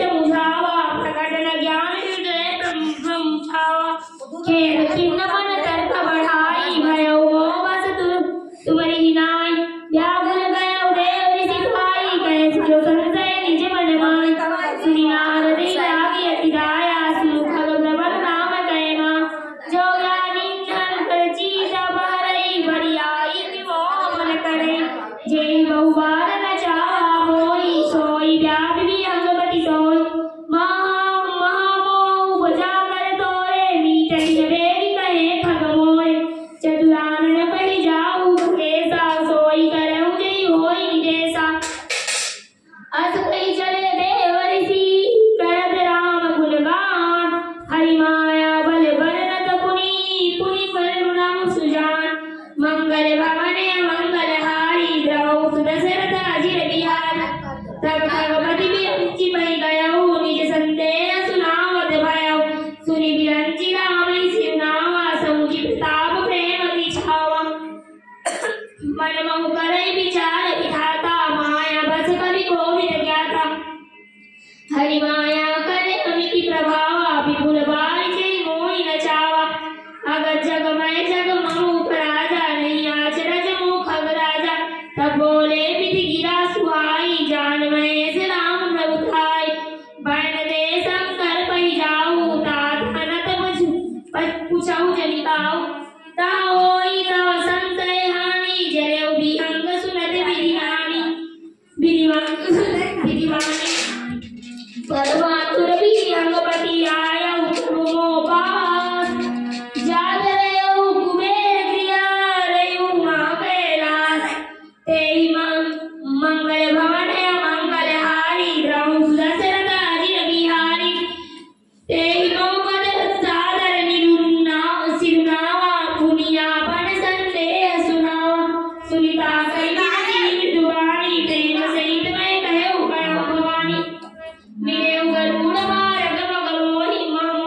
समुझावा प्रकट न ज्ञान हृदय ब्रह्म छावा खेल खिन्न मन तर्क बढ़ाई भयो मोह बस तुम्हारी हिनाई व्याकुल गयो देव ऋषि भाई कैसे जो संशय निज मन माय सुनी नारद लागी अति दाया सुनु खग प्रबल नाम कहे मां जो ज्ञानी जन कर चीज बहरई बड़ियाई विमोह मन करे जय बहु बार न चाहा मोई सोई व्यापी भी अंगपति सोई महामोह बजा कर तोरे मीठई जबेरी कहे खग मोय चतुरानन कही जाऊ ऐसा सोई करऊं जय होई निदेसा अस कही चले देव ऋषि करत राम गुणगान हरि माया बल बरनत पुनि पुनि करुणा सुजान मंगल भवने मंगल हारी द्रौ सुदशरथ अजिर बिहार तब भगवती विरंचि भई गयौ निज संदेह सुनावत भयो सुनि विरंचि राम सिरनावा समुझि प्रताप प्रेम की छावा मन महु करई विचार विधाता माया बस कवि कोविद ज्ञाता हरि माया करे अमिति प्रभावा विपुल बारि जय मोहि न चावा अगर जगमय जग महु उपराजा नहीं आचरज मोह खग राजा तब बोले विधि गिरा सुहाई जान महेश राम प्रभु थाई बन दे शंकर पहि जाऊ तात अनत पुछऊ जनिताऊ ता होई तव संशय हानि जयऊ विहंग सुनत विधिहानि विधिवानि सर्वातुर विहंगपति आयऊ मोपास जागरयऊ कुबेर क्रिया रयऊ माँ कैलास तेहि मंगल भवन मंगल हारी द्रौ सुदशरथ अजिर बिहारी तेहि मोपद सादर निरुन्ना सिरुनावा पुनियापन संदेह सुनावा सुनिता कई दुवानी प्रेम सहित मैं कहूँ भवानी मेरे गरुड़ मार्ग मग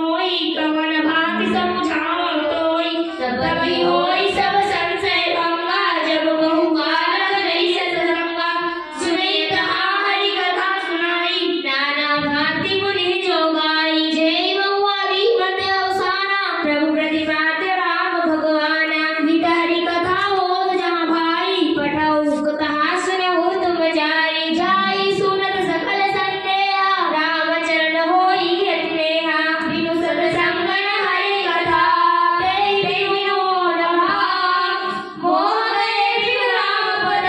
मोहि कवन भाग समुझाव तोई तभी होई सब संशय भंगा जब बहु बालक नहीं सत्संगा सुनई तहा हरि कथा सुनाई नाना भांति मुनि जो गाई जय बहु अभिमत अवसाना प्रभु प्रतिमात राम भगवाना हित हरि कथा हो जहाँ भाई पठाऊ कथा सुनहु तुम जाई जाई सुनत सकल संदेहा रामचरण होई अति नेहा बिनु सत्संग न हरि कथा तेहि विनोद भाव मोह गए बिनु राम पद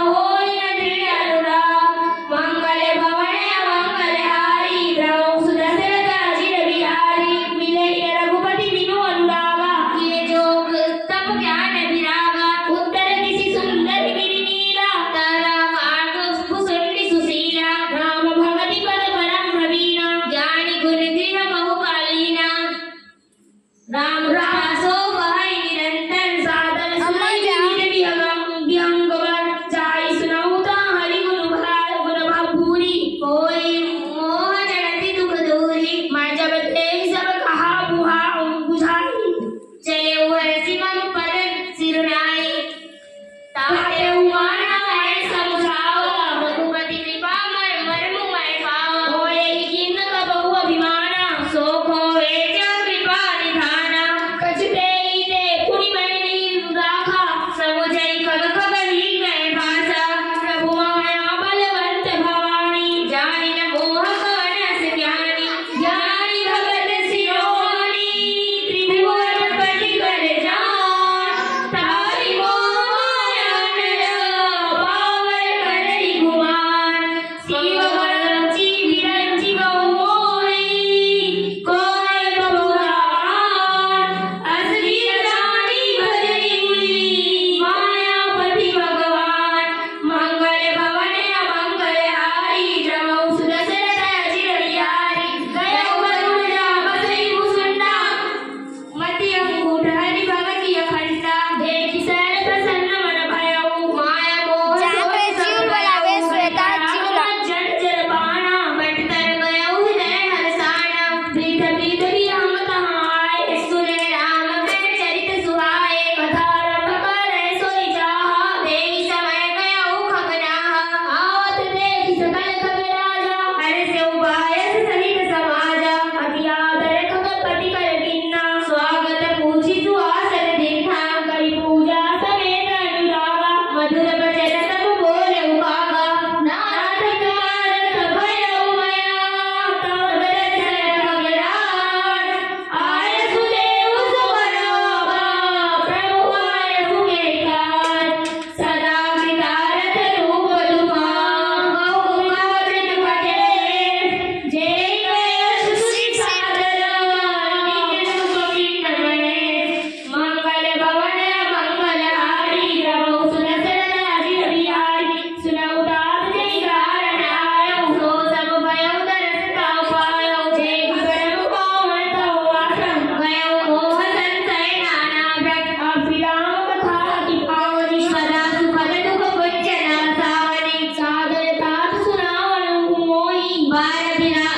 होई न दृढ़ अनुराग मंगल भवन मंगल हारी द्रौ सुदशरथ अजिर बिहारी मिले रघुपति बिनु अनुरागा किए जोग तप ज्ञान विरागा उत्तर किसी सुंदर गिरि नीला तारा मार्ग कुसुंडी सुशीला राम भगति पद परम प्रवीणा ज्ञानी गुण गृह बहुकालीना राम रासो बहै निरंतर साधन सुनई विहंगवर जाई सुनऊ ता हरि गुण भाव भूरी होई मोह जगति दुख दूरी मैं जब तेहि सब कहा बुझाई चले हरसि मम पद सिरुनाई ताते उमाना मैं समुझावा रघुपति कृपा मर्म मैं पावा होए किन्न कबहु अभिमाना सो खोए जब कृपा निधाना कछुते दे पुनि मैं नहीं राखा समुझई खग खग ही गए भाषा प्रभु माया बलवंत भवानी जानि न मोह विना